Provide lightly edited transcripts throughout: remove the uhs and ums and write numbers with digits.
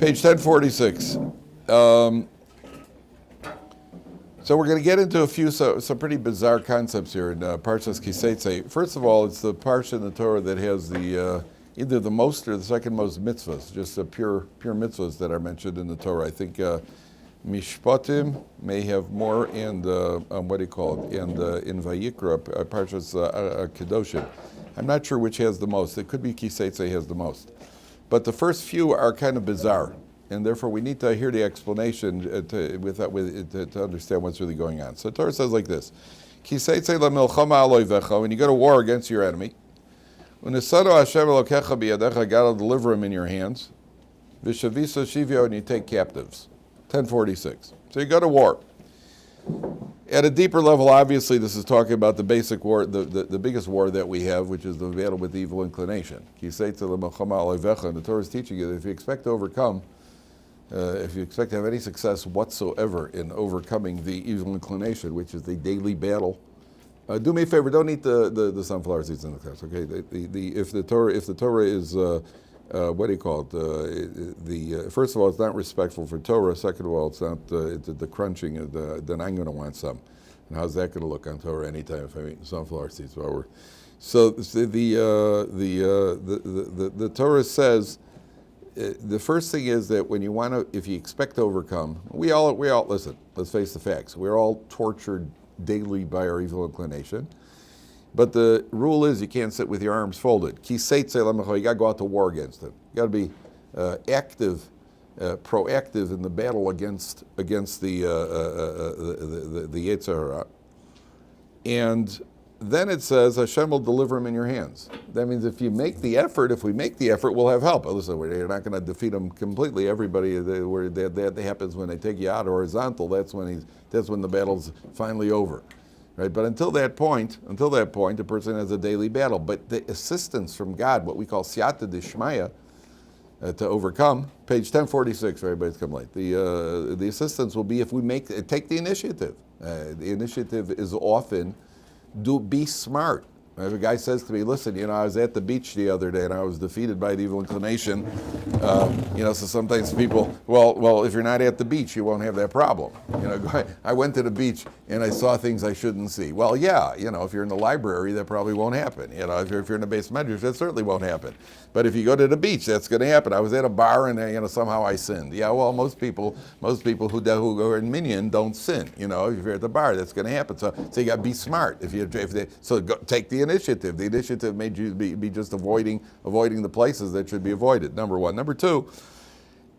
Page 1046. So we're going to get into a few some pretty bizarre concepts here in Parsha's Seitzei. First of all, it's the Parsha in the Torah that has the either the most or the second most mitzvahs, just pure mitzvahs that are mentioned in the Torah. I think Mishpatim may have more, and what do you call it? And in Vayikra, Parsha's Kedoshim. I'm not sure which has the most. It could be Seitzei has the most. But the first few are kind of bizarre, and therefore we need to hear the explanation to understand what's really going on. So the Torah says like this: Seitzei lemilchama aloivecha, when you go to war against your enemy, unesado Hashem elokecha biyadecha, God will deliver him in your hands. Vishavisa shivyo, and you take captives. 1046. So you go to war. At a deeper level, obviously, this is talking about the basic war, the biggest war that we have, which is the battle with the evil inclination. And the Torah is teaching you that if you expect to overcome, if you expect to have any success whatsoever in overcoming the evil inclination, which is the daily battle, do me a favor, don't eat the sunflower seeds in the class, okay? If the Torah is what do you call it? First of all, it's not respectful for Torah. Second of all, it's not the crunching. Then I'm going to want some. And how's that going to look on Torah anytime if I'm eating sunflower seeds? So the Torah says the first thing is that when you want to, if you expect to overcome, we all listen. Let's face the facts. We're all tortured daily by our evil inclination. But the rule is you can't sit with your arms folded. Ki Seitzei lemecha, you got to go out to war against it. You got to be active, proactive in the battle against the Yetzer Hara. And then it says Hashem will deliver him in your hands. That means if we make the effort, we'll have help. Listen, you're not going to defeat them completely. Everybody, that happens when they take you out horizontal. That's when the battle's finally over. Right, but until that point, the person has a daily battle. But the assistance from God, what we call siyata d'shmaya, to overcome, page 1046, everybody's come late. The assistance will be if we take the initiative. The initiative is often be smart. If a guy says to me, listen, I was at the beach the other day and I was defeated by the evil inclination. So sometimes people, well, if you're not at the beach, you won't have that problem. I went to the beach and I saw things I shouldn't see. Well, yeah, if you're in the library, that probably won't happen. If you're in the base measures, that certainly won't happen. But if you go to the beach, that's going to happen. I was at a bar and somehow I sinned. Yeah, well, most people who go in minyan don't sin. If you're at the bar, that's going to happen. So you got to be smart. Take the initiative. The initiative made you be just avoiding the places that should be avoided. Number one. Number two,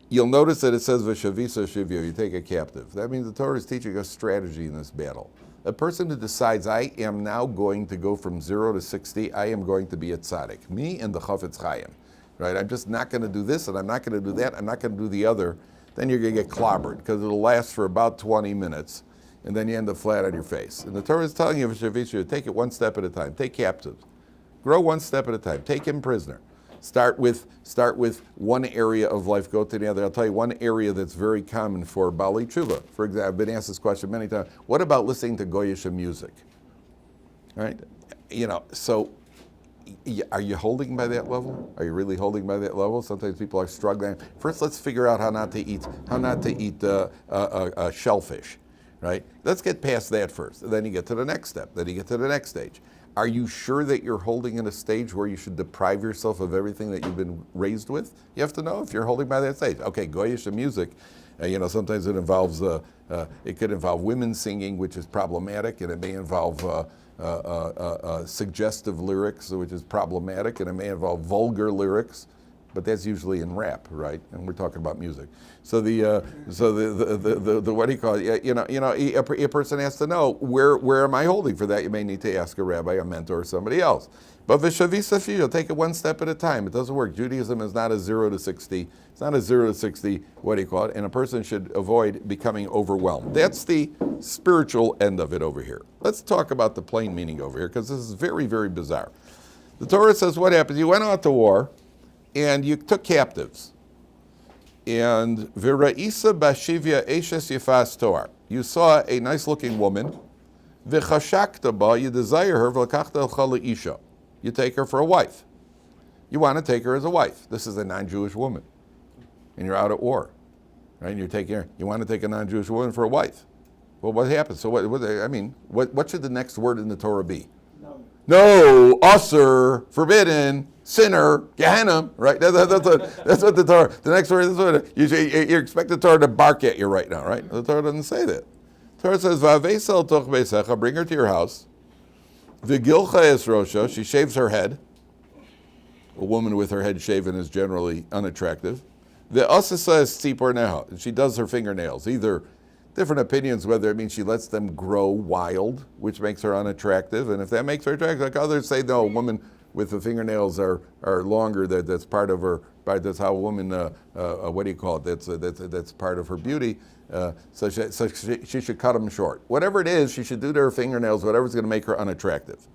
you'll notice that it says v'shavisa shivyo. You take a captive. That means the Torah is teaching us strategy in this battle. A person who decides, I am now going to go from 0 to 60, I am going to be a tzaddik. Me and the Chafetz Chaim. Right? I'm just not going to do this and I'm not going to do that. I'm not going to do the other. Then you're going to get clobbered because it'll last for about 20 minutes. And then you end up flat on your face. And the Torah is telling you, v'shavisa, take it one step at a time. Take captives. Grow one step at a time. Take him prisoner. Start with one area of life, go to the other. I'll tell you one area that's very common for Baalei Tshuva. For example, I've been asked this question many times. What about listening to Goyish music? All right? So are you holding by that level? Are you really holding by that level? Sometimes people are struggling. First, let's figure out how not to eat shellfish. Right? Let's get past that first. Then you get to the next step. Then you get to the next stage. Are you sure that you're holding in a stage where you should deprive yourself of everything that you've been raised with? You have to know if you're holding by that stage. Okay, Goyish music, sometimes it involves, it could involve women singing, which is problematic, and it may involve suggestive lyrics, which is problematic, and it may involve vulgar lyrics. But that's usually in rap, right? And we're talking about music. So the what do you call it? A person has to know where am I holding for that? You may need to ask a rabbi, a mentor, or somebody else. But v'shavisa shivyo, take it one step at a time. It doesn't work. Judaism is not a 0 to 60. It's not a 0 to 60. What do you call it? And a person should avoid becoming overwhelmed. That's the spiritual end of it over here. Let's talk about the plain meaning over here because this is very, very bizarre. The Torah says what happens? You went out to war. And you took captives. And v'ra'isa bashivya eshes yefas toar. You saw a nice-looking woman. V'chashakta ba, you desire her. V'lakachta elcha le'isha. You take her for a wife. You want to take her as a wife. This is a non-Jewish woman. and you're out at war, right? And you want to take a non-Jewish woman for a wife. Well, what happens? So what should the next word in the Torah be? No, usher, forbidden, sinner, Gehenna, right? That's what the Torah, the next word is what you expect the Torah to bark at you right now, right? The Torah doesn't say that. The Torah says, Va'avesel toch beisecha, bring her to your house. V'gilcha es rosha, she shaves her head. A woman with her head shaven is generally unattractive. V'asasa es tzipor neha, and she does her fingernails. Either different opinions whether it means she lets them grow wild, which makes her unattractive, and if that makes her attractive, like others say, no, a woman with the fingernails are longer. That's part of her. That's how a woman. What do you call it? That's part of her beauty. So she should cut them short. Whatever it is, she should do to her fingernails whatever's going to make her unattractive.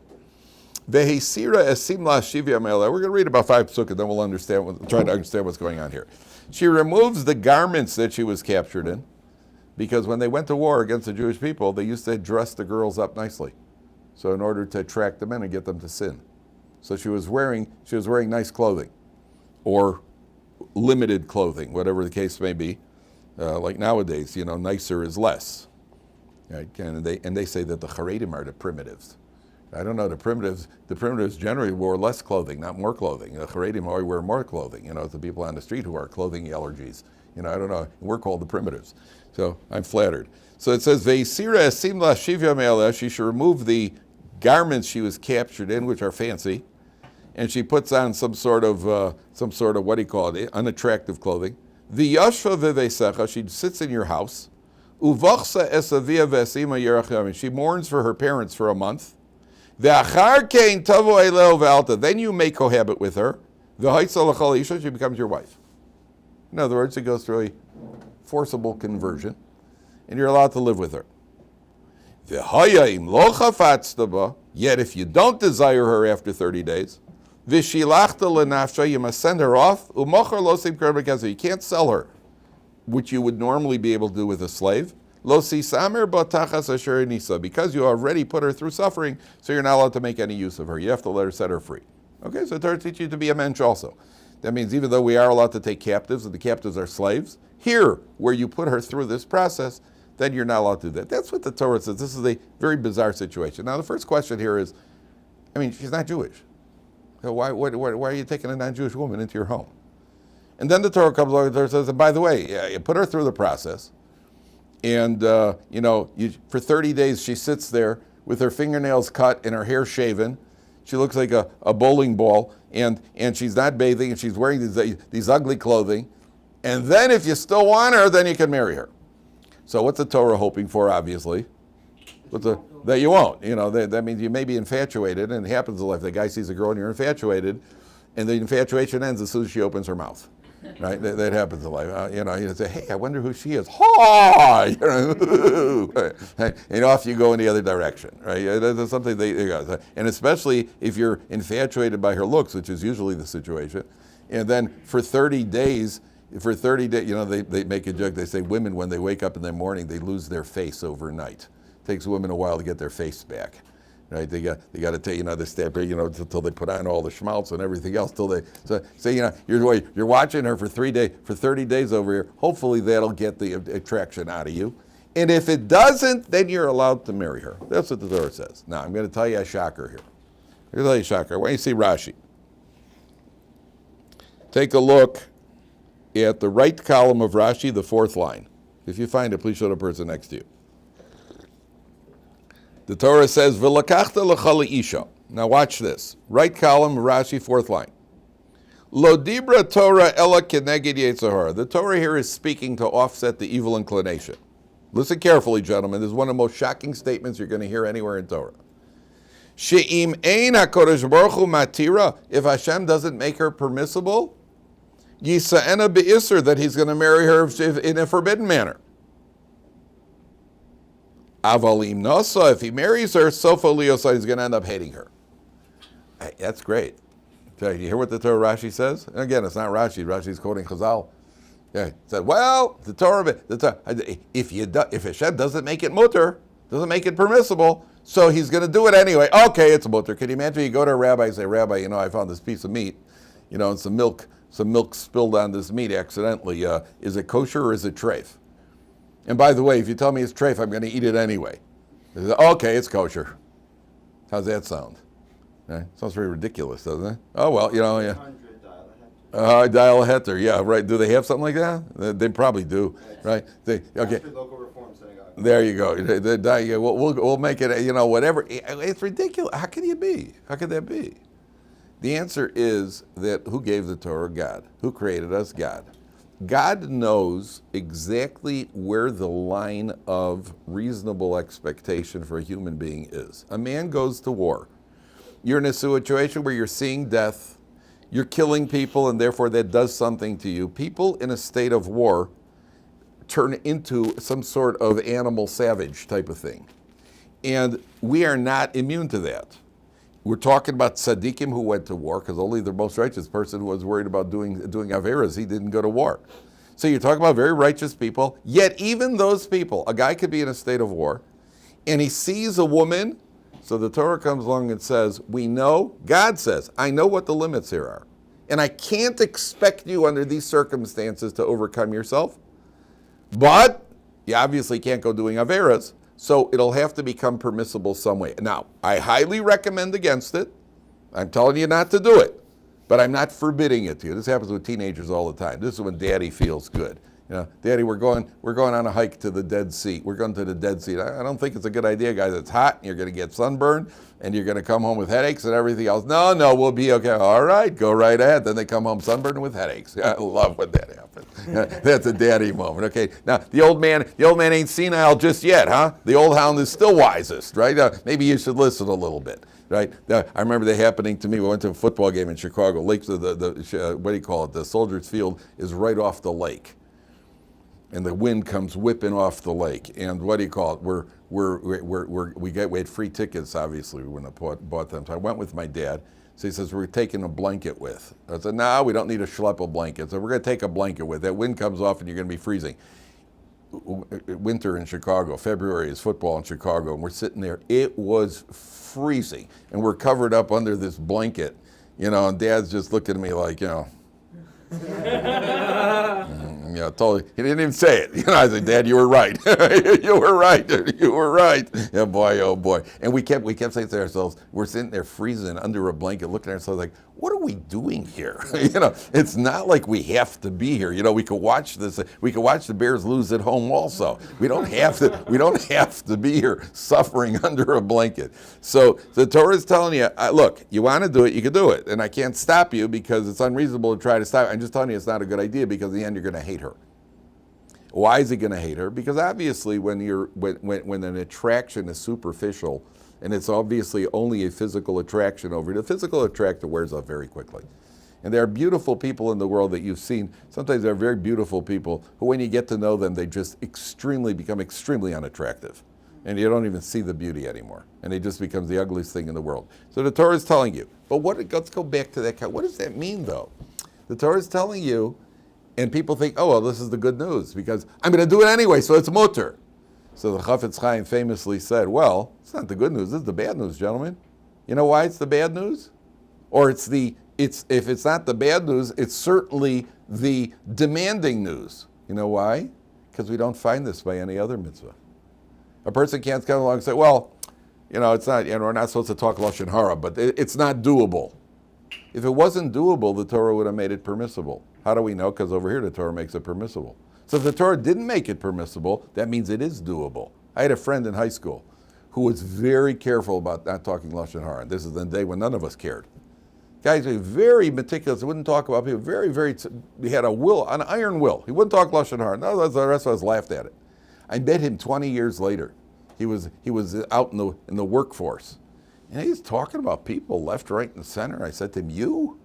Vehisira esimla shivya me'ela. We're going to read about 5 psukim, then we'll try to understand what's going on here. She removes the garments that she was captured in, because when they went to war against the Jewish people, they used to dress the girls up nicely, so in order to attract them in and get them to sin. So she was wearing nice clothing, or limited clothing, whatever the case may be. Like nowadays, nicer is less. Right? And they say that the Haredim are the primitives. I don't know, the primitives generally wore less clothing, not more clothing. The Haredim always wear more clothing. It's the people on the street who are clothing allergies. I don't know. We're called the primitives. So I'm flattered. So it says, Ve'isira esimla shivya me'ela, she should remove the garments she was captured in, which are fancy, and she puts on some sort of what do you call it, unattractive clothing. V'yashva v'veisecha, she sits in your house. Uvachsa esavia v'esima yerachim, she mourns for her parents for a month. V'achar kein tavo eleo v'alta, then you may cohabit with her. V'haitza l'chal isha, she becomes your wife. In other words, it goes through a forcible conversion, and you're allowed to live with her. Yet if you don't desire her after 30 days, you must send her off. You can't sell her, which you would normally be able to do with a slave. Because you already put her through suffering, so you're not allowed to make any use of her. You have to let her set her free. Okay, so Torah teaches you to be a mensch also. That means even though we are allowed to take captives, and the captives are slaves, here, where you put her through this process, then you're not allowed to do that. That's what the Torah says. This is a very bizarre situation. Now, the first question here is, she's not Jewish. So why are you taking a non-Jewish woman into your home? And then the Torah comes along and says, and by the way, you put her through the process, and for 30 days she sits there with her fingernails cut and her hair shaven. She looks like a bowling ball, and she's not bathing, and she's wearing these ugly clothing. And then if you still want her, then you can marry her. So what's the Torah hoping for, obviously? That you won't. That means you may be infatuated, and it happens in life. The guy sees a girl and you're infatuated, and the infatuation ends as soon as she opens her mouth. Right? That happens in life. You say, hey, I wonder who she is. Ha! And off you go in the other direction. Right? That's something and especially if you're infatuated by her looks, which is usually the situation, and then for 30 days, they make a joke. They say women, when they wake up in the morning, they lose their face overnight. It takes women a while to get their face back, right? They got to take the step, until they put on all the schmaltz and everything else. You're watching her for 30 days over here. Hopefully that'll get the attraction out of you. And if it doesn't, then you're allowed to marry her. That's what the Torah says. Now I'm going to tell you a shocker here. I'm going to tell you a shocker. Why don't you see Rashi? Take a look at the right column of Rashi, the 4th line. If you find it, please show the person next to you. The Torah says, "V'lakachta l'chali isha." Now watch this. Right column of Rashi, 4th line. Lo dibra Torah ela keneged yetzer hara. The Torah here is speaking to offset the evil inclination. Listen carefully, gentlemen. This is one of the most shocking statements you're going to hear anywhere in Torah. She'im ein HaKadosh Baruch Hu matira. If Hashem doesn't make her permissible, Yisa'ena be'isr, that he's going to marry her in a forbidden manner. Avalim nasa, if he marries her, sofa liosa, he's going to end up hating her. Hey, that's great. You hear what the Torah Rashi says? And again, it's not Rashi. Rashi's quoting Chazal. Yeah, it said, well, the Torah, if Hashem doesn't make it mutter, doesn't make it permissible, so he's going to do it anyway. Okay, it's mutter. Can you imagine you go to a rabbi and say, Rabbi, I found this piece of meat, and some milk spilled on this meat accidentally. Is it kosher or is it treif? And by the way, if you tell me it's treif, I'm going to eat it anyway. Okay, it's kosher. How's that sound? Sounds very ridiculous, doesn't it? Oh, well, yeah. Dial a heter, yeah, right. Do they have something like that? They probably do, right? Okay. Local reform synagogue. There you go. We'll make it, whatever. It's ridiculous. How can you be? How could that be? The answer is that who gave the Torah? God. Who created us? God. God knows exactly where the line of reasonable expectation for a human being is. A man goes to war. You're in a situation where you're seeing death, you're killing people, and therefore that does something to you. People in a state of war turn into some sort of animal savage type of thing. And we are not immune to that. We're talking about tzaddikim who went to war, because only the most righteous person who was worried about doing averas, he didn't go to war. So you're talking about very righteous people, yet even those people, a guy could be in a state of war, and he sees a woman, so the Torah comes along and says, God says, I know what the limits here are, and I can't expect you under these circumstances to overcome yourself, but you obviously can't go doing averas, so it'll have to become permissible some way. Now, I highly recommend against it. I'm telling you not to do it, but I'm not forbidding it to you. This happens with teenagers all the time. This is when daddy feels good. Daddy, we're going on a hike to the Dead Sea. We're going to the Dead Sea. I don't think it's a good idea, guys. It's hot, and you're going to get sunburned, and you're going to come home with headaches and everything else. No, we'll be okay. All right, go right ahead. Then they come home sunburned with headaches. I love when that happens. That's a daddy moment. Okay, now the old man ain't senile just yet, huh? The old hound is still wisest, right? Maybe you should listen a little bit. Right, I remember that happening to me. We went to a football game in Chicago. The Soldiers Field is right off the lake, and the wind comes whipping off the lake. And we had free tickets. Obviously, we wouldn't have bought them. So I went with my dad. So he says, we're taking a blanket with. I said, no, we don't need to schlep a blanket. So we're going to take a blanket with. That wind comes off, and you're going to be freezing. Winter in Chicago, February is football in Chicago, and we're sitting there. It was freezing, and we're covered up under this blanket, and Dad's just looking at me like, totally. He didn't even say it. I said, Dad, you were right. You were right. Yeah, boy, oh boy. And we kept saying to ourselves, we're sitting there freezing under a blanket, looking at ourselves like, what are we doing here? It's not like we have to be here. We could watch this. We could watch the Bears lose at home also. We don't have to be here suffering under a blanket. So the Torah is telling you, look, you want to do it, you can do it, and I can't stop you because it's unreasonable to try to stop. I'm just telling you it's not a good idea because in the end you're going to hate her. Why is he going to hate her? Because obviously when an attraction is superficial, and it's obviously only a physical attraction over it, a physical attraction wears off very quickly. And there are beautiful people in the world that you've seen. Sometimes there are very beautiful people who, when you get to know them, they just become extremely unattractive. And you don't even see the beauty anymore. And it just becomes the ugliest thing in the world. So the Torah is telling you. But let's go back to that. What does that mean, though? The Torah is telling you, and people think, oh, well, this is the good news, because I'm going to do it anyway, so it's mutter. So the Chafetz Chaim famously said, well, it's not the good news, this is the bad news, gentlemen. You know why it's the bad news? Or if it's not the bad news, it's certainly the demanding news. You know why? Because we don't find this by any other mitzvah. A person can't come along and say, well, it's not, we're not supposed to talk Lashon Hara, but it's not doable. If it wasn't doable, the Torah would have made it permissible. How do we know? Because over here the Torah makes it permissible. So if the Torah didn't make it permissible, that means it is doable. I had a friend in high school who was very careful about not talking Lashon Hara. And this is the day when none of us cared. Guys were very meticulous. He wouldn't talk about people. He had an iron will. He wouldn't talk Lashon Hara. No, the rest of us laughed at it. I met him 20 years later. He was out in the workforce. And he's talking about people left, right, and center. I said to him, you?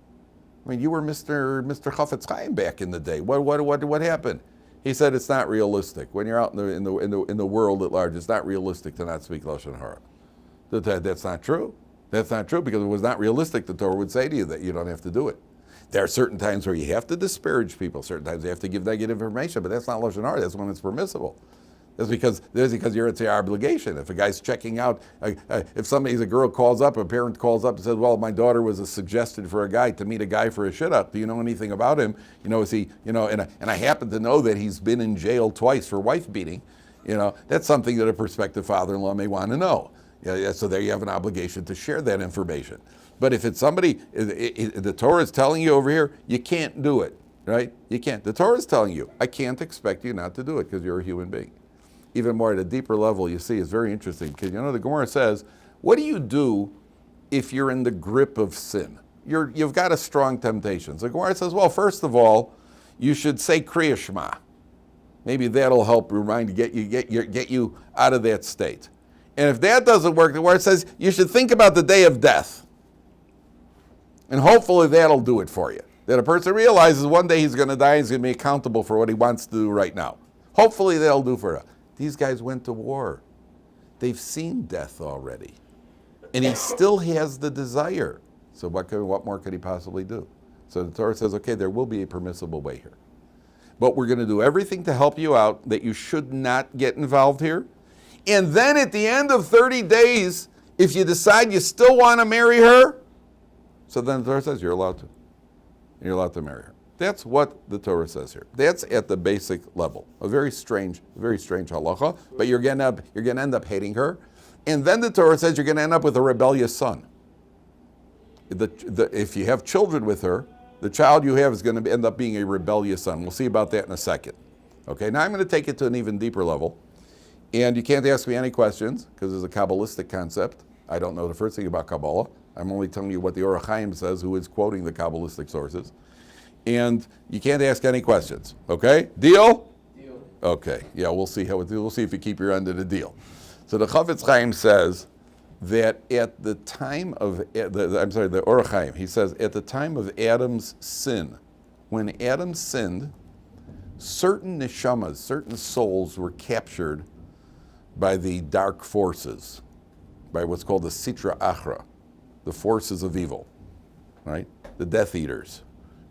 I mean, you were Mr. Chafetz Chaim back in the day. What happened? He said it's not realistic. When you're out in the world at large, it's not realistic to not speak Lashon Hara. That's not true. That's not true because if it was not realistic, the Torah would say to you that you don't have to do it. There are certain times where you have to disparage people. Certain times you have to give negative information, but that's not Lashon Hara. That's when it's permissible. That's because it's your obligation. If a guy's checking out, if a girl calls up, a parent calls up and says, well, my daughter was suggested for a guy to meet a guy for a shit-up. Do you know anything about him? Is he, and I happen to know that he's been in jail twice for wife beating. That's something that a prospective father-in-law may want to know. So there you have an obligation to share that information. But if it's somebody, the Torah is telling you over here, you can't do it, right? You can't. The Torah is telling you, I can't expect you not to do it because you're a human being. Even more at a deeper level, you see, is very interesting because the Gemara says, what do you do if you're in the grip of sin? You've got a strong temptation. So the Gemara says, well, first of all, you should say Kriya Shema. Maybe that'll help get you out of that state. And if that doesn't work, the Gemara says you should think about the day of death. And hopefully that'll do it for you. That a person realizes one day he's going to die and he's going to be accountable for what he wants to do right now. Hopefully that'll do for it. These guys went to war. They've seen death already. And he still has the desire. So what more could he possibly do? So the Torah says, okay, there will be a permissible way here. But we're going to do everything to help you out that you should not get involved here. And then at the end of 30 days, if you decide you still want to marry her, so then the Torah says you're allowed to. You're allowed to marry her. That's what the Torah says here. That's at the basic level. A very strange halacha, but you're going to end up hating her. And then the Torah says you're going to end up with a rebellious son. If you have children with her, the child you have is going to end up being a rebellious son. We'll see about that in a second. Okay, now I'm going to take it to an even deeper level. And you can't ask me any questions because it's a Kabbalistic concept. I don't know the first thing about Kabbalah. I'm only telling you what the Or Chaim says, who is quoting the Kabbalistic sources. And you can't ask any questions. Okay? Deal? Deal. Okay. Yeah, we'll see how we'll see if you keep your end of the deal. So the Chafetz Chaim says that at the time of the Or Chaim, he says at the time of Adam's sin, when Adam sinned, certain neshamas, certain souls were captured by the dark forces, by what's called the Sitra Achra, the forces of evil, right? The Death Eaters,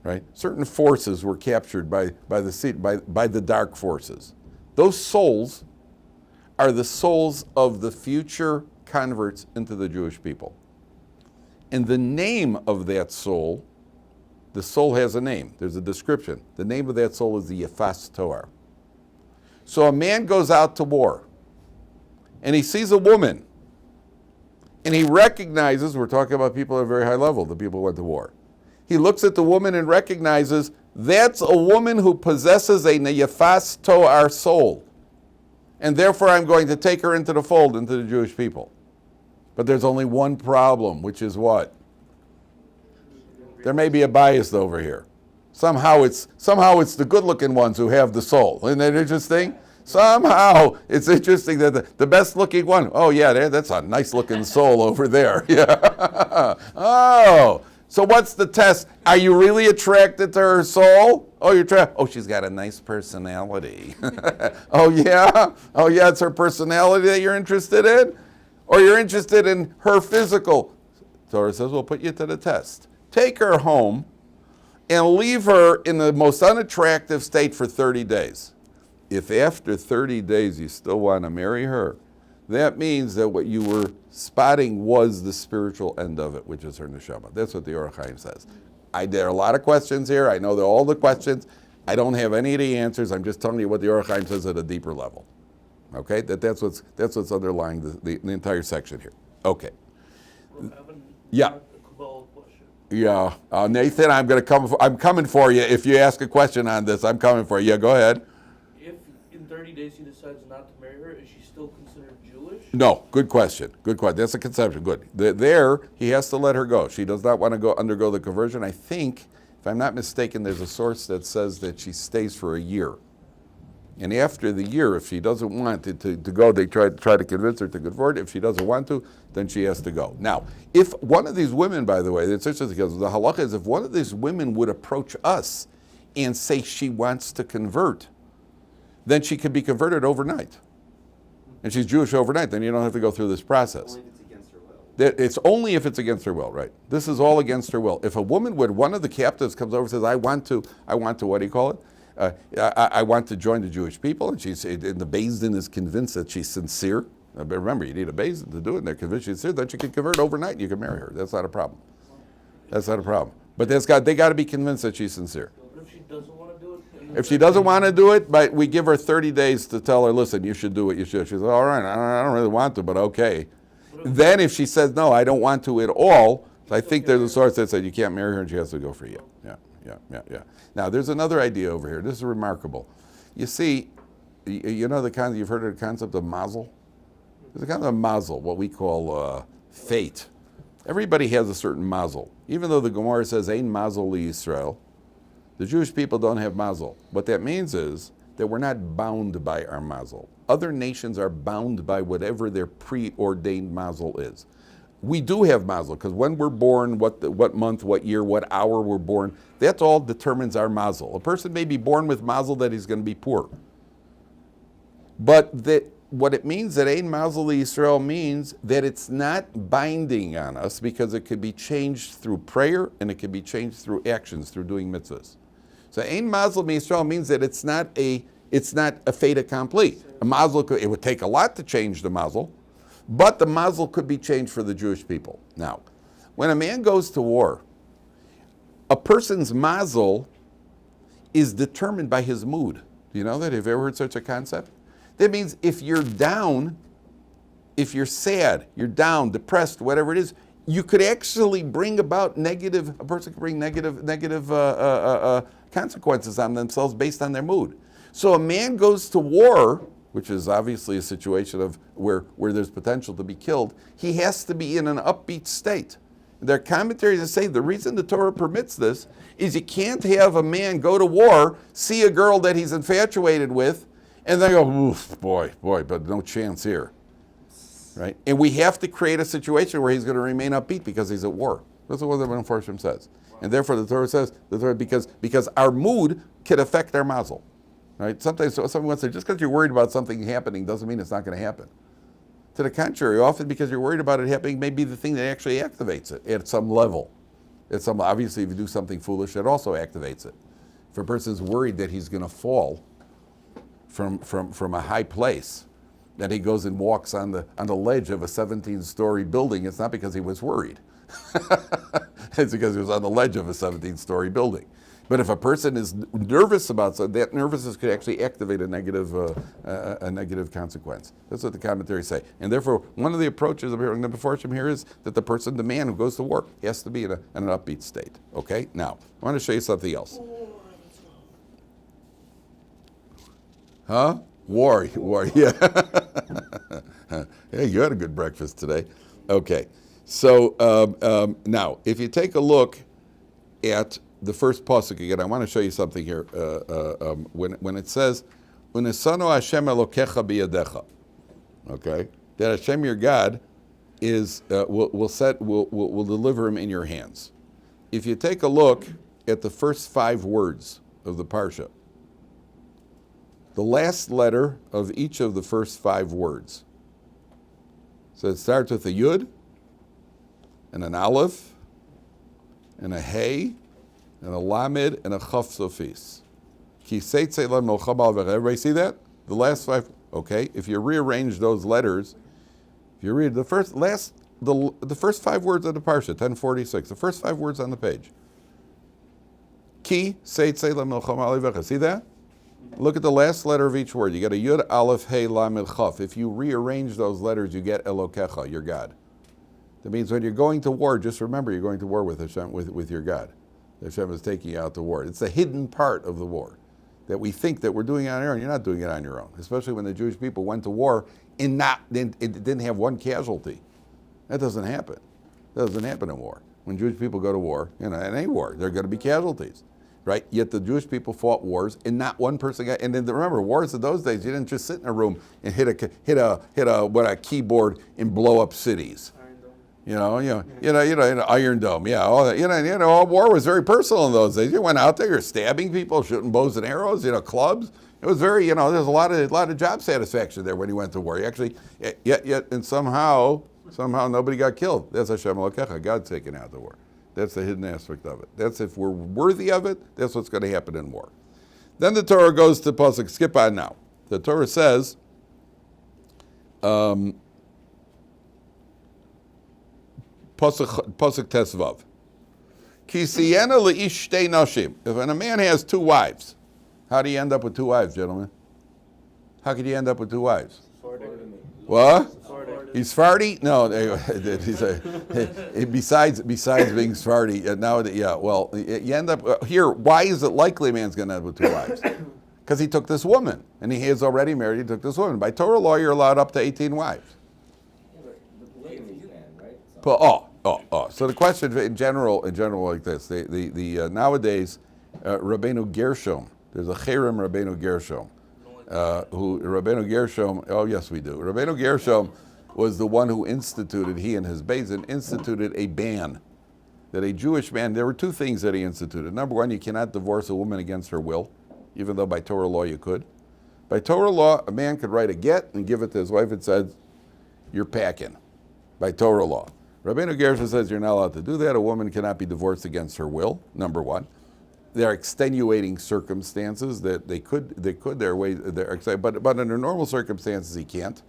right? Certain forces were captured by the dark forces. Those souls are the souls of the future converts into the Jewish people. And the name of that soul, the soul has a name. There's a description. The name of that soul is the Yeshivat Ohr. So a man goes out to war, and he sees a woman, and he recognizes, we're talking about people at a very high level, the people who went to war. He looks at the woman and recognizes that's a woman who possesses a Yeshivat Ohr soul. And therefore I'm going to take her into the fold, into the Jewish people. But there's only one problem, which is what? There may be a bias over here. Somehow it's the good-looking ones who have the soul. Isn't that interesting? Somehow it's interesting that the best-looking one, oh yeah, that's a nice-looking soul over there. Yeah. Oh, so what's the test? Are you really attracted to her soul? Oh, you're attracted. Oh, she's got a nice personality. Oh yeah, it's her personality that you're interested in, or you're interested in her physical. Torah says we'll put you to the test. Take her home and leave her in the most unattractive state for 30 days. If after 30 days you still want to marry her, that means that what you were spotting was the spiritual end of it, which is her neshama. That's what the Or Chaim says. There are a lot of questions here. I know all the questions. I don't have any of the answers. I'm just telling you what the Or Chaim says at a deeper level. Okay, that's what's underlying the entire section here. Okay. Yeah. Yeah, Nathan, I'm coming for you. If you ask a question on this, I'm coming for you. Yeah, go ahead. If in 30 days he decides not to marry her, is she still considered Jewish? No, good question. That's a conception. Good. There, he has to let her go. She does not want to undergo the conversion. I think, if I'm not mistaken, there's a source that says that she stays for a year. And after the year, if she doesn't want to go, they try to convince her to convert. If she doesn't want to, then she has to go. Now, if one of these women, by the way, it's interesting because the halacha is if one of these women would approach us and say she wants to convert, then she could be converted overnight. And she's Jewish overnight, then you don't have to go through this process. Only if it's against her will. It's only if it's against her will, right? This is all against her will. If a woman one of the captives comes over and says, I want to, what do you call it? I want to join the Jewish people, and the Beis Din is convinced that she's sincere. But remember, you need a Beis Din to do it, and they're convinced she's sincere. Then you can convert overnight, and you can marry her. That's not a problem. That's not a problem. But they got to be convinced that she's sincere. But if she doesn't want to do it? If she doesn't want to do it, but we give her 30 days to tell her, listen, you should do what you should. She says, all right, I don't really want to, but okay. Then if she says, no, I don't want to at all, I think there's a source that said you can't marry her and she has to go for you. Yeah. Now, there's another idea over here. This is remarkable. You see, you know you've heard of the concept of mazel? There's a kind of mazel, what we call fate. Everybody has a certain mazel. Even though the Gemara says, Ein mazel li Yisrael, the Jewish people don't have mazel. What that means is that we're not bound by our mazel. Other nations are bound by whatever their preordained mazel is. We do have mazel, because when we're born, what month, what year, what hour we're born, that all determines our mazel. A person may be born with mazel that he's going to be poor. But what it means that Ein Mazel Yisrael means that it's not binding on us, because it could be changed through prayer and it could be changed through actions, through doing mitzvahs. So Ein Mazel Yisrael means that it's not a fait accompli. A mazel it would take a lot to change the mazel, but the mazel could be changed for the Jewish people. Now, when a man goes to war, a person's mazel is determined by his mood. Do you know that? Have you ever heard such a concept? That means if you're down, if you're sad, you're down, depressed, whatever it is, you could actually bring about a person could bring negative consequences on themselves based on their mood. So a man goes to war, which is obviously a situation of where there's potential to be killed, he has to be in an upbeat state. There are commentaries that say the reason the Torah permits this is you can't have a man go to war, see a girl that he's infatuated with, and then go, oof, boy, but no chance here. Right? And we have to create a situation where he's going to remain upbeat because he's at war. That's what the proficient says. And therefore the Torah says, because our mood can affect our mazel. Right? Sometimes someone says, just because you're worried about something happening doesn't mean it's not going to happen. To the contrary, often because you're worried about it happening may be the thing that actually activates it at some level. Obviously, if you do something foolish, it also activates it. If a person's worried that he's going to fall from a high place, that he goes and walks on the ledge of a 17-story building, it's not because he was worried. It's because he was on the ledge of a 17-story building. But if a person is nervous about something, that nervousness could actually activate a negative consequence. That's what the commentaries say. And therefore, one of the approaches of the proficient here is that the man who goes to war, has to be in an upbeat state. Okay? Now, I want to show you something else. Huh? War, yeah. Hey, you had a good breakfast today. Okay. So now, if you take a look at the first pasuk again, I want to show you something here. When it says, "Unesano Hashem Elokecha biyadecha," okay, that Hashem your God will deliver him in your hands. If you take a look at the first 5 words of the Parsha, the last letter of each of the first 5 words. So it starts with a Yud, and an Aleph, and a Hey, and a Lamed, and a Chaf Sofis. Ki Seitzei le Milchama Avech. Everybody see that? The last 5. Okay, if you rearrange those letters, if you read the first 5 words of the Parsha, 1046, the first 5 words on the page. Ki Seitzei le Milchama Avech. See that? Look at the last letter of each word. You get a Yud, Aleph, Hey, Lamed, Chaf. If you rearrange those letters, you get Elokecha, your God. That means when you're going to war, just remember you're going to war with Hashem, with your God. Hashem is taking you out to war. It's a hidden part of the war that we think that we're doing it on our own. You're not doing it on your own, especially when the Jewish people went to war and it didn't have one casualty. That doesn't happen. That doesn't happen in war. When Jewish people go to war, in any war, there are going to be casualties. Right? Yet the Jewish people fought wars, and not one person got. And then remember, wars of those days, you didn't just sit in a room and hit a keyboard and blow up cities. Iron Dome. Yeah, all that. All war was very personal in those days. You went out there, you're stabbing people, shooting bows and arrows. Clubs. It was very. There's a lot of job satisfaction there when you went to war. You actually, and somehow nobody got killed. That's Hashem Elokecha, God taking out the war. That's the hidden aspect of it. That's if we're worthy of it, that's what's going to happen in war. Then the Torah goes to Pasuk, skip on now. The Torah says, Pasuk Tesvav. Ki siyena leish shtei nashim. If when a man has two wives, how do you end up with two wives, gentlemen? How could you end up with two wives? What? He's Sephardi? No, he's besides being Sephardi, you end up here. Why is it likely a man's going to end up with two wives? Because he took this woman, and he is already married. He took this woman. By Torah law, you're allowed up to 18 wives. So the question in general like this: the nowadays, Rabbeinu Gershom. There's a Cherem Rabbeinu Gershom. Rabbeinu Gershom, oh yes we do. Rabbeinu Gershom was the one who instituted, he and his Beis instituted a ban that a Jewish man, there were two things that he instituted. Number one, you cannot divorce a woman against her will, even though by Torah law you could. By Torah law, a man could write a get and give it to his wife. It said, you're packing, by Torah law. Rabbeinu Gershom says you're not allowed to do that. A woman cannot be divorced against her will, number one. There are extenuating circumstances that they could their way, but under normal circumstances he can't.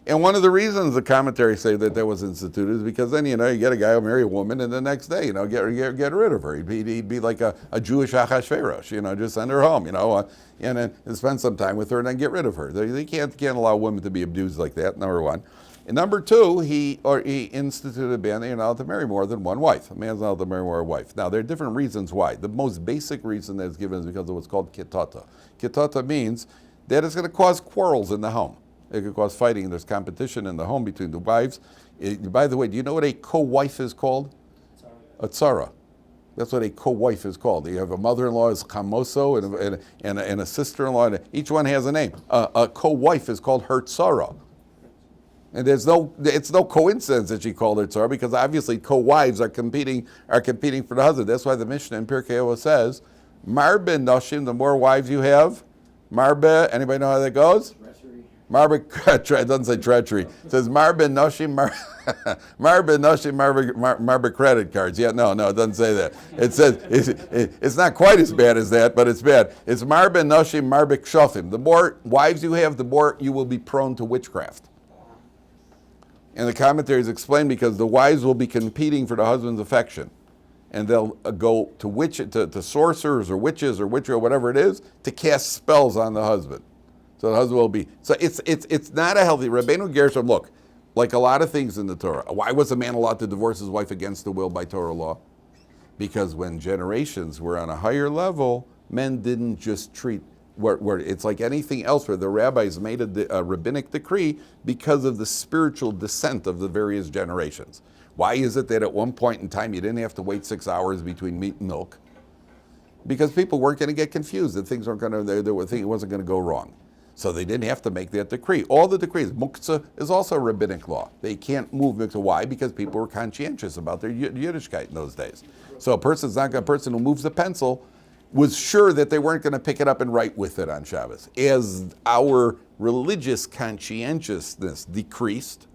And one of the reasons the commentaries say that was instituted is because then you get a guy who marry a woman and the next day get rid of her. He'd be like a Jewish Achashverosh, just send her home, and then spend some time with her and then get rid of her. They can't allow women to be abused like that. Number one. And number two, he instituted a ban that you're not allowed to marry more than one wife. A man's not allowed to marry more than one wife. Now, there are different reasons why. The most basic reason that's given is because of what's called kitata. Kitata means that it's going to cause quarrels in the home. It could cause fighting. There's competition in the home between the wives. By the way, do you know what a co-wife is called? A tzara. That's what a co-wife is called. You have a mother-in-law is chamoso and a sister-in-law. And each one has a name. A co-wife is called her tzara. And it's no coincidence that she called her tzara, because obviously co-wives are competing for the husband. That's why the Mishnah in Pirkei Avos says, Marbe Nashim, the more wives you have, Marbe, anybody know how that goes? Treachery. Marbe, it doesn't say treachery. It says Marbe Nashim, Marbe Nashim, Marbe credit cards. Yeah, no, it doesn't say that. It says, it's not quite as bad as that, but it's bad. It's Marbe Nashim, Marbe Kshofim. The more wives you have, the more you will be prone to witchcraft. And the commentaries explain because the wives will be competing for the husband's affection, and they'll go to sorcerers or witches or whatever it is to cast spells on the husband. So the husband will be. So it's not a healthy. Rabbeinu Gershom, look, like a lot of things in the Torah. Why was a man allowed to divorce his wife against the will by Torah law? Because when generations were on a higher level, men didn't just treat. Where it's like anything else, where the rabbis made a rabbinic decree because of the spiritual descent of the various generations. Why is it that at one point in time you didn't have to wait 6 hours between meat and milk? Because people weren't going to get confused that things weren't going to, it wasn't going to go wrong. So they didn't have to make that decree. All the decrees, muktzah is also a rabbinic law. They can't move muktzah. Why? Because people were conscientious about their Yiddishkeit in those days. So a person who moves a pencil was sure that they weren't going to pick it up and write with it on Shabbos. As our religious conscientiousness decreased,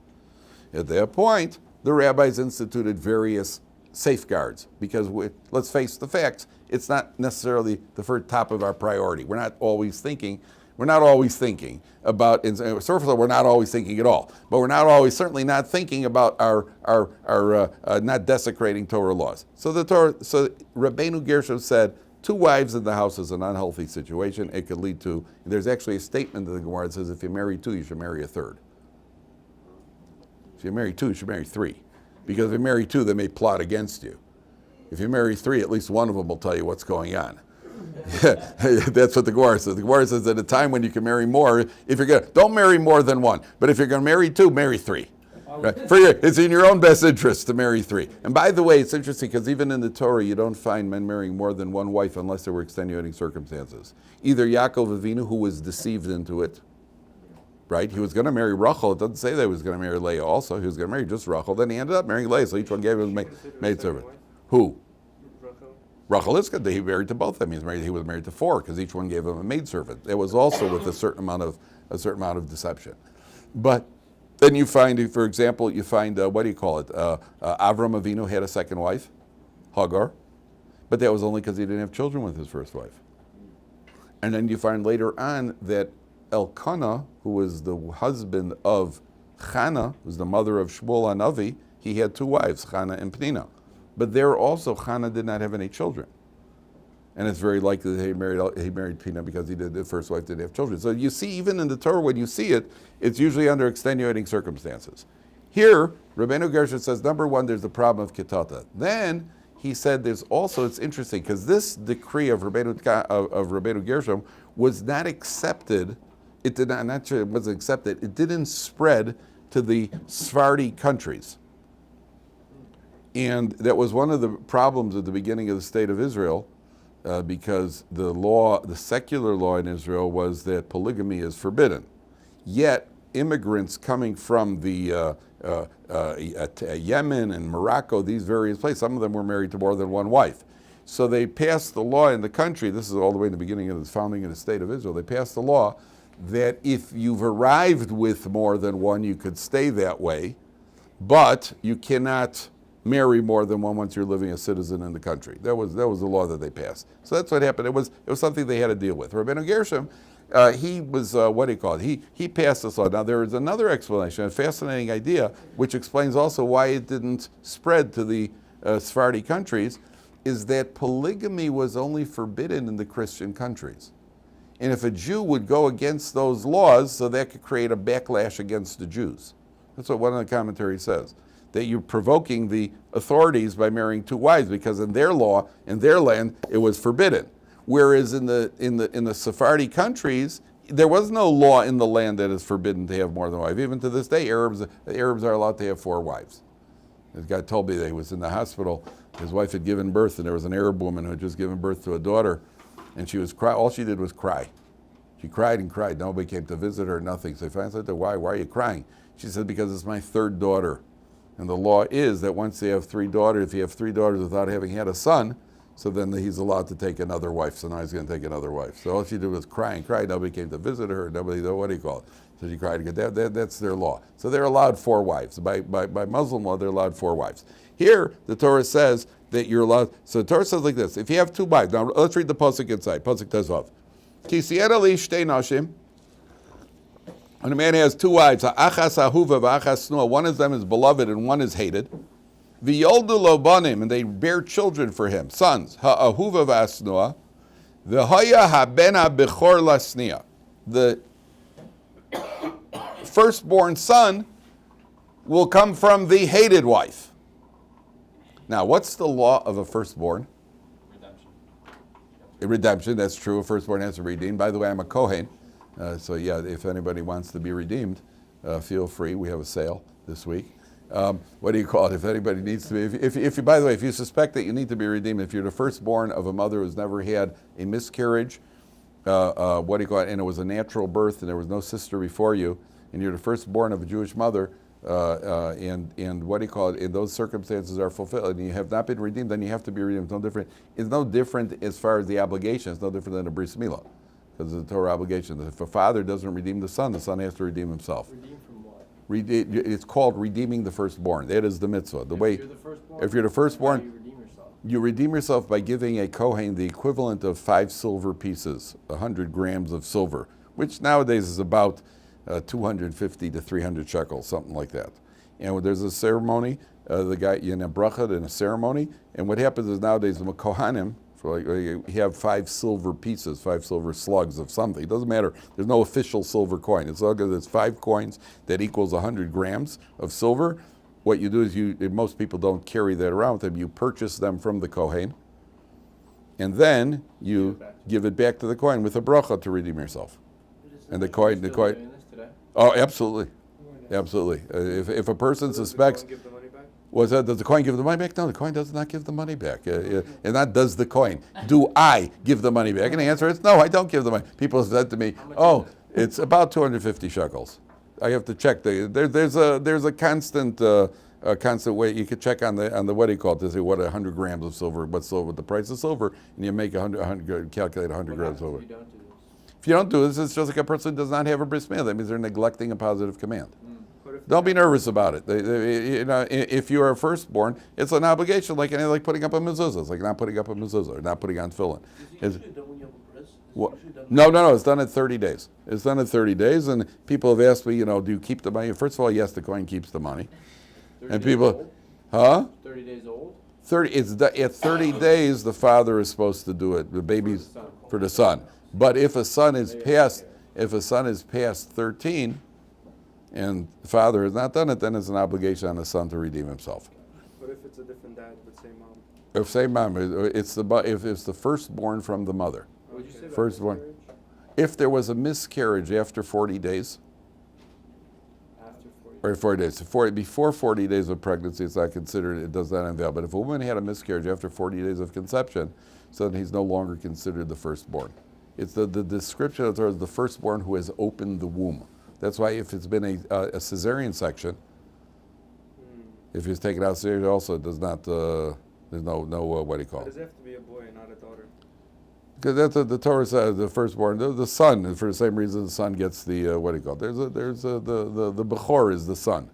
at that point, the rabbis instituted various safeguards, because let's face the facts, it's not necessarily the first top of our priority. We're not always thinking about, first of all, we're not always thinking at all, but we're certainly not thinking about our not desecrating Torah laws. So Rabbeinu Gershom said, 2 wives in the house is an unhealthy situation. It could lead to, there's actually a statement in the Gemara that says if you marry 2, you should marry a third. If you marry 2, you should marry 3. Because if you marry 2, they may plot against you. If you marry 3, at least one of them will tell you what's going on. That's what the Gemara says. The Gemara says at a time when you can marry more, don't marry more than 1. But if you're going to marry 2, marry 3. Right? It's in your own best interest to marry 3. And by the way, it's interesting because even in the Torah, you don't find men marrying more than 1 wife unless there were extenuating circumstances. Either Yaakov Avinu, who was deceived into it, right? He was going to marry Rachel. It doesn't say that he was going to marry Leah also. He was going to marry just Rachel. Then he ended up marrying Leah, so each one gave him a maidservant. Who? Rachel is good. He married to both of them. He was married to 4 because each one gave him a maidservant. It was also with a certain amount of deception. But then you find, for example, what do you call it? Avram Avinu had a second wife, Hagar, but that was only because he didn't have children with his first wife. And then you find later on that Elkanah, who was the husband of Chana, who was the mother of Shmuel Hanavi, he had two wives, Chana and Penina. But there also, Chana did not have any children. And it's very likely that he married Penina because the first wife didn't have children. So you see, even in the Torah, when you see it, it's usually under extenuating circumstances. Here, Rabbeinu Gershom says, number one, there's the problem of Kitata. Then he said there's also, it's interesting, because this decree of Rabbeinu Gershom was not accepted. It did not sure it wasn't accepted. It didn't spread to the Sephardi countries. And that was one of the problems at the beginning of the state of Israel, because the secular law in Israel was that polygamy is forbidden. Yet immigrants coming from the Yemen and Morocco, these various places, some of them were married to more than one wife. So they passed the law in the country, this is all the way in the beginning of the founding of the state of Israel, they passed the law that if you've arrived with more than one, you could stay that way, but you cannot marry more than one once you're living as citizen in the country. That was the law that they passed. So that's what happened. It was something they had to deal with. Rabbeinu Gershom, he was, he passed this law. Now there is another explanation, a fascinating idea, which explains also why it didn't spread to the Sephardi countries, is that polygamy was only forbidden in the Christian countries. And if a Jew would go against those laws, so that could create a backlash against the Jews. That's what one of the commentaries says. That you're provoking the authorities by marrying two wives, because in their law, in their land, it was forbidden. Whereas in the Sephardi countries, there was no law in the land that is forbidden to have more than one wife. Even to this day, Arabs are allowed to have 4 wives. This guy told me that he was in the hospital. His wife had given birth, and there was an Arab woman who had just given birth to a daughter, and she was cry. All she did was cry. She cried and cried. Nobody came to visit her, nothing. So he finally said to her, why are you crying? She said, because it's my 3rd daughter. And the law is that once they have 3 daughters, if you have 3 daughters without having had a son, so then he's allowed to take another wife. So now he's going to take another wife. So all she did was cry and cry. Nobody came to visit her. Nobody, what do you call it? So she cried again. That's their law. So they're allowed 4 wives. By Muslim law, they're allowed 4 wives. Here, the Torah says that you're allowed. So the Torah says like this: if you have 2 wives, now let's read the pasuk inside. Pasuk Tezvav. Ki siera li shtei nashim. When a man has 2 wives, achas ahuva v'achas snua, one of them is beloved and one is hated. V'yoldu lo banim, and they bear children for him, sons. Ha'ahuva v'asnua, v'haya habena bechor lasnia. The firstborn son will come from the hated wife. Now, what's the law of a firstborn? Redemption, that's true. A firstborn has to be redeemed. By the way, I'm a Kohen. So yeah, if anybody wants to be redeemed, feel free. We have a sale this week. What do you call it? If anybody needs to be, if you, by the way, if you suspect that you need to be redeemed, if you're the firstborn of a mother who's never had a miscarriage, what do you call it? And it was a natural birth, and there was no sister before you, and you're the firstborn of a Jewish mother, and what do you call it? And those circumstances are fulfilled, and you have not been redeemed, then you have to be redeemed. It's no different. It's no different as far as the obligation. It's no different than a bris milah, because it's a Torah obligation. If a father doesn't redeem the son has to redeem himself. Redeem from what? It's called redeeming the firstborn. That is the mitzvah. If you're the firstborn, you redeem yourself by giving a kohen the equivalent of 5 silver pieces, 100 grams of silver, which nowadays is about 250 to 300 shekels, something like that. And there's a ceremony, the guy in a bracha in a ceremony, and what happens is nowadays the kohanim, you have 5 silver pieces, 5 silver slugs of something. It doesn't matter. There's no official silver coin. It's all good. It's 5 coins that equals 100 grams of silver. What you do is most people don't carry that around with them. You purchase them from the kohen, and then you give it back to the kohen with a bracha to redeem yourself. And the kohen. Oh, absolutely, absolutely. If a person suspects. Does the coin give the money back? No, the coin does not give the money back. And that does the coin. Do I give the money back? And the answer is no, I don't give the money. People said to me, it's about 250 shekels. I have to check. There's a constant way. You could check on the what do you call it, to see what 100 grams of silver, what's silver, the price of silver, and you make calculate 100 grams of silver. If you don't do this, it's just like a person who does not have a bris milah. That means they're neglecting a positive command. Don't be nervous about it. If you are a firstborn, it's an obligation, like putting up a mezuzah. It's like not putting up a mezuzah or not putting on tefillin. Is it usually done when you have a bris? usually done. No. It's done at 30 days. It's done at 30 days, and people have asked me, do you keep the money? First of all, yes, the Kohen keeps the money. 30 And days people, old? huh? 30 days old? 30. At 30 days, the father is supposed to do it. The baby's for the son. But if a son is past 13, and the father has not done it, then it's an obligation on the son to redeem himself. What if it's a different dad but same mom? If same mom, if it's the firstborn from the mother. Would you say about Firstborn. miscarriage? If there was a miscarriage after 40 days, After 40 or 40 days, before 40 days of pregnancy, it's not considered, it does not unveil. But if a woman had a miscarriage after 40 days of conception, so then he's no longer considered the firstborn. It's the description of the Torah is the firstborn who has opened the womb. That's why if it's been a cesarean section, if he's taken out cesarean also, it does not, there's no what do you call Does it? it have to be a boy, not a daughter? Because that's the Torah says the firstborn, the son, for the same reason the son gets the what do you call it? The Bechor is the son.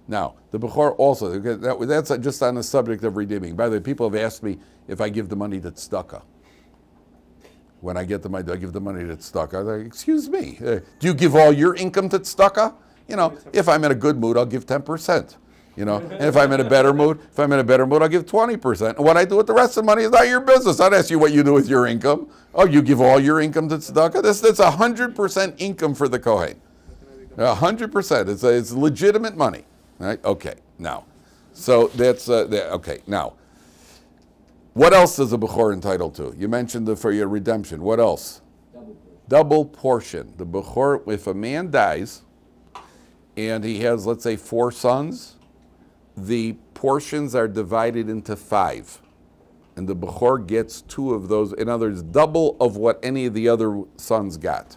Now the Bechor also that's just on the subject of redeeming. By the way, people have asked me if I give the money to tzedakah. When I get the money, do I give the money to tzedakah? I'm like, excuse me, do you give all your income to tzedakah? If I'm in a good mood, I'll give 10%. And if I'm in a better mood, I'll give 20%. And what I do with the rest of the money is not your business. I'd ask you what you do with your income. Oh, you give all your income to tzedakah? That's 100% income for the Kohen. 100%. It's legitimate money. Right? Okay. Now, so that's okay. Now, what else is a Bechor entitled to? You mentioned for your redemption. What else? Double portion. The Bechor, if a man dies and he has, let's say, 4 sons, the portions are divided into 5. And the Bechor gets 2 of those. In other words, double of what any of the other sons got.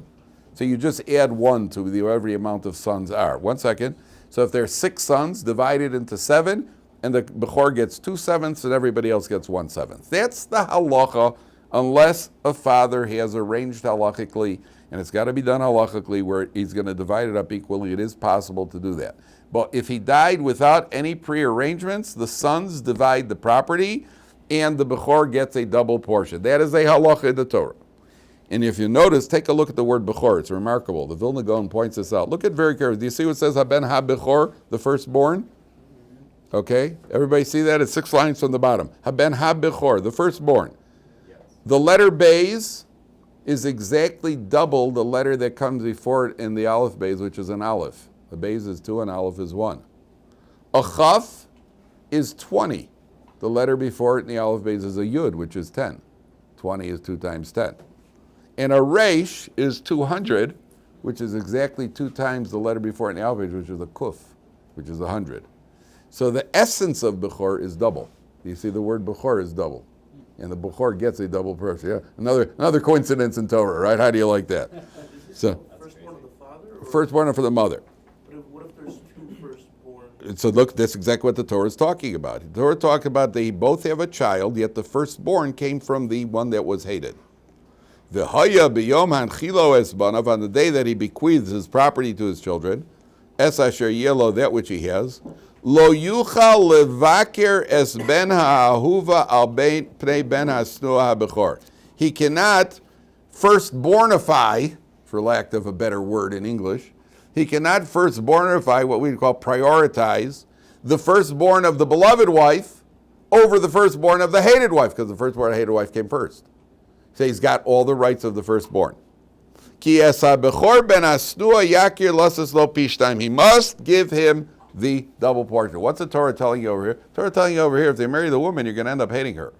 So you just add 1 to every amount of sons are. 1 second. So if there's 6 sons divided into 7, and the Bechor gets 2/7 and everybody else gets 1/7. That's the halacha, unless a father has arranged halachically, and it's got to be done halachically where he's going to divide it up equally. It is possible to do that. But if he died without any prearrangements, the sons divide the property, and the Bechor gets a double portion. That is a halacha in the Torah. And if you notice, take a look at the word Bechor. It's remarkable. The Vilna Gaon points this out. Look at very carefully. Do you see what it says, Haben ha-Bechor, the firstborn? Okay, everybody see that? It's 6 lines from the bottom. Haben ha-Bechor, the firstborn. Yes. The letter Beis is exactly double the letter that comes before it in the Aleph Beis, which is an Aleph. The Beis is 2 and Aleph is 1. A Chaf is 20. The letter before it in the Aleph Beis is a Yud, which is 10. 20 is 2 times 10. And a Reish is 200, which is exactly 2 times the letter before it in the Aleph Beis, which is a Kuf, which is 100. So the essence of Bechor is double. You see the word Bechor is double. And the Bechor gets a double person. Yeah, another coincidence in Torah, right? How do you like that? So Firstborn of the father? Or firstborn for the mother. what if there's 2 firstborn? So look, that's exactly what the Torah is talking about. The Torah talks about they both have a child, yet the firstborn came from the one that was hated. V'haya b'yom hanchilo es banav, on the day that he bequeaths his property to his children, es asher yelo, that which he has, lo yuchal levaker es ben ha'ahuva al pnei ben ha'snua ha'bechor. He cannot firstbornify, for lack of a better word in English, he cannot firstbornify, what we call prioritize, the firstborn of the beloved wife over the firstborn of the hated wife, because the firstborn of the hated wife came first. So he's got all the rights of the firstborn. Ki es ha'bechor ben ha'snua yakir lasas lo pishtaim. He must give him the double portion. What's the Torah telling you over here? The Torah telling you over here, if they marry the woman, you're going to end up hating her.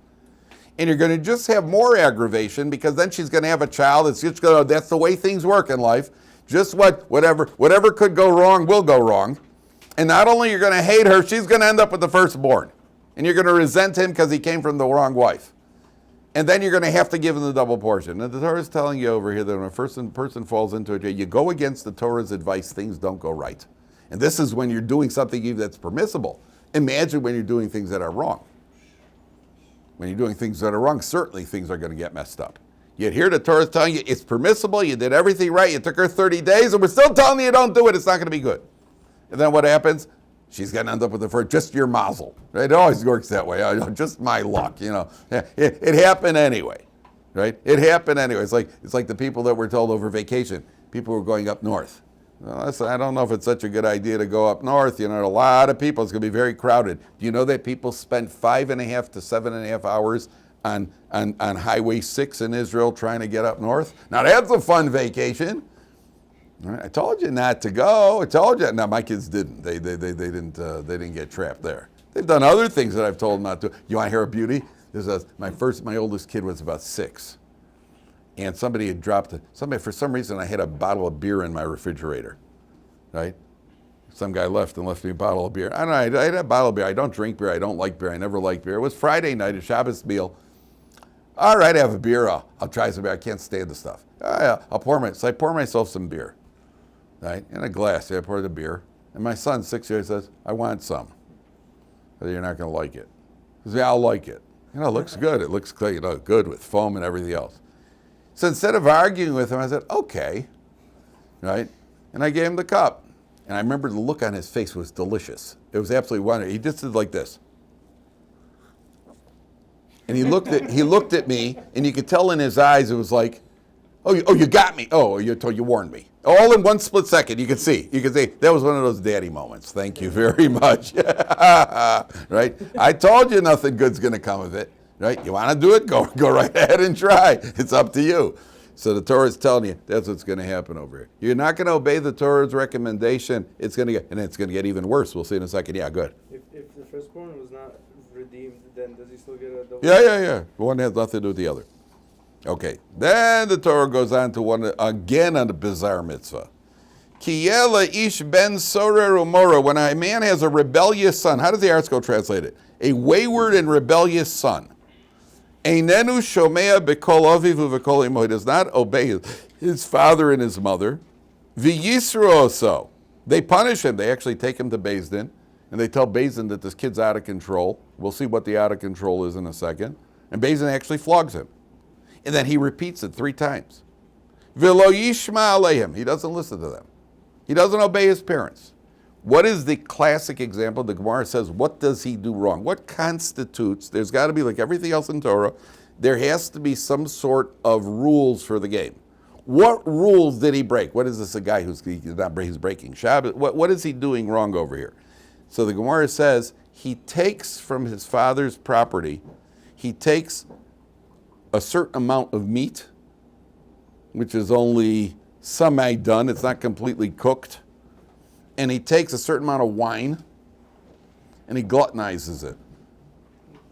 And you're going to just have more aggravation, because then she's going to have a child. It's just going to, that's the way things work in life. Just whatever could go wrong will go wrong. And not only you're going to hate her, she's going to end up with the firstborn. And you're going to resent him because he came from the wrong wife. And then you're going to have to give him the double portion. And the Torah is telling you over here that when a person falls into it, you go against the Torah's advice, things don't go right. And this is when you're doing something even that's permissible. Imagine when you're doing things that are wrong. When you're doing things that are wrong, certainly things are going to get messed up. Yet here the Torah is telling you it's permissible, you did everything right, you took her 30 days, and we're still telling you don't do it, it's not going to be good. And then what happens? She's going to end up with the first, just your mazel. Right? It always works that way. Just my luck, It happened anyway. right? It happened anyway. It's like the people that were told over vacation. People were going up north. Well, I don't know if it's such a good idea to go up north. You know, a lot of people. It's going to be very crowded. Do you know that people spend 5.5 to 7.5 hours on Highway 6 in Israel trying to get up north? Now that's a fun vacation. All right, I told you not to go. I told you. Now my kids didn't. They didn't get trapped there. They've done other things that I've told them not to. You want to hear a beauty? My oldest kid was about 6, and somebody had dropped somebody for some reason. I had a bottle of beer in my refrigerator, right? Some guy left me a bottle of beer. I don't know. I had a bottle of beer. I don't drink beer. I don't like beer. I never liked beer. It was Friday night, a Shabbos meal. All right, I have a beer. I'll try some beer. I can't stand the stuff. So I pour myself some beer, right, in a glass. I pour the beer, and my son, 6 years, says, "I want some." But you're not going to like it. He says, "Yeah, I'll like it. You know, it looks good. It looks good with foam and everything else." So instead of arguing with him, I said, "Okay," right? And I gave him the cup. And I remember the look on his face was delicious. It was absolutely wonderful. He just did like this. And he looked at me, and you could tell in his eyes it was like, oh, you got me. Oh, you warned me. All in one split second. You could see. That was one of those daddy moments. Thank you very much. Right? I told you nothing good's going to come of it. Right? You want to do it? Go right ahead and try. It's up to you. So the Torah is telling you that's what's going to happen over here. You're not going to obey the Torah's recommendation. It's going to get even worse. We'll see in a second. Yeah, good. If the firstborn was not redeemed, then does he still get a double? Yeah. One has nothing to do with the other. Okay. Then the Torah goes on to one again on the bizarre mitzvah. Kiyela ish ben sorer umora. When a man has a rebellious son, how does the article translate it? A wayward and rebellious son. Einenu shomea bekol aviv uvekol imo. He does not obey his father and his mother. V'yisru oso. They punish him. They actually take him to Beis Din, and they tell Beis Din that this kid's out of control. We'll see what the out of control is in a second. And Beis Din actually flogs him. And then he repeats it 3 times. V'lo yishma aleihim. He doesn't listen to them. He doesn't obey his parents. What is the classic example? The Gemara says, what does he do wrong? What constitutes, there's got to be, like everything else in Torah, there has to be some sort of rules for the game. What rules did he break? What is this, a guy he's breaking Shabbat? What is he doing wrong over here? So the Gemara says, he takes from his father's property, he takes a certain amount of meat, which is only semi-done, it's not completely cooked, and he takes a certain amount of wine, and he gluttonizes it.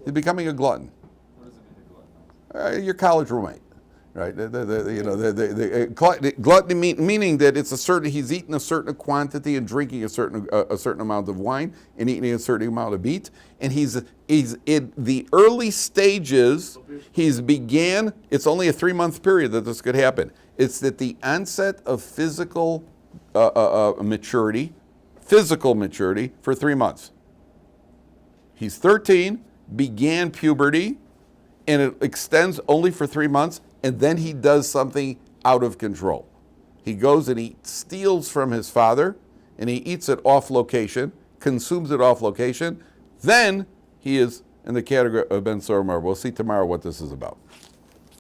He's becoming a glutton. What does it mean to gluttonize? Your college roommate, right? Gluttony meaning that it's he's eating a certain quantity and drinking a certain amount of wine and eating a certain amount of meat, and he's in the early stages. It's only a 3-month period that this could happen. It's at the onset of physical maturity for 3 months. He's 13, began puberty, and it extends only for 3 months, and then he does something out of control. He goes and he steals from his father, and he eats it off location, consumes it off location. Then he is in the category of Ben Soromar. We'll see tomorrow what this is about.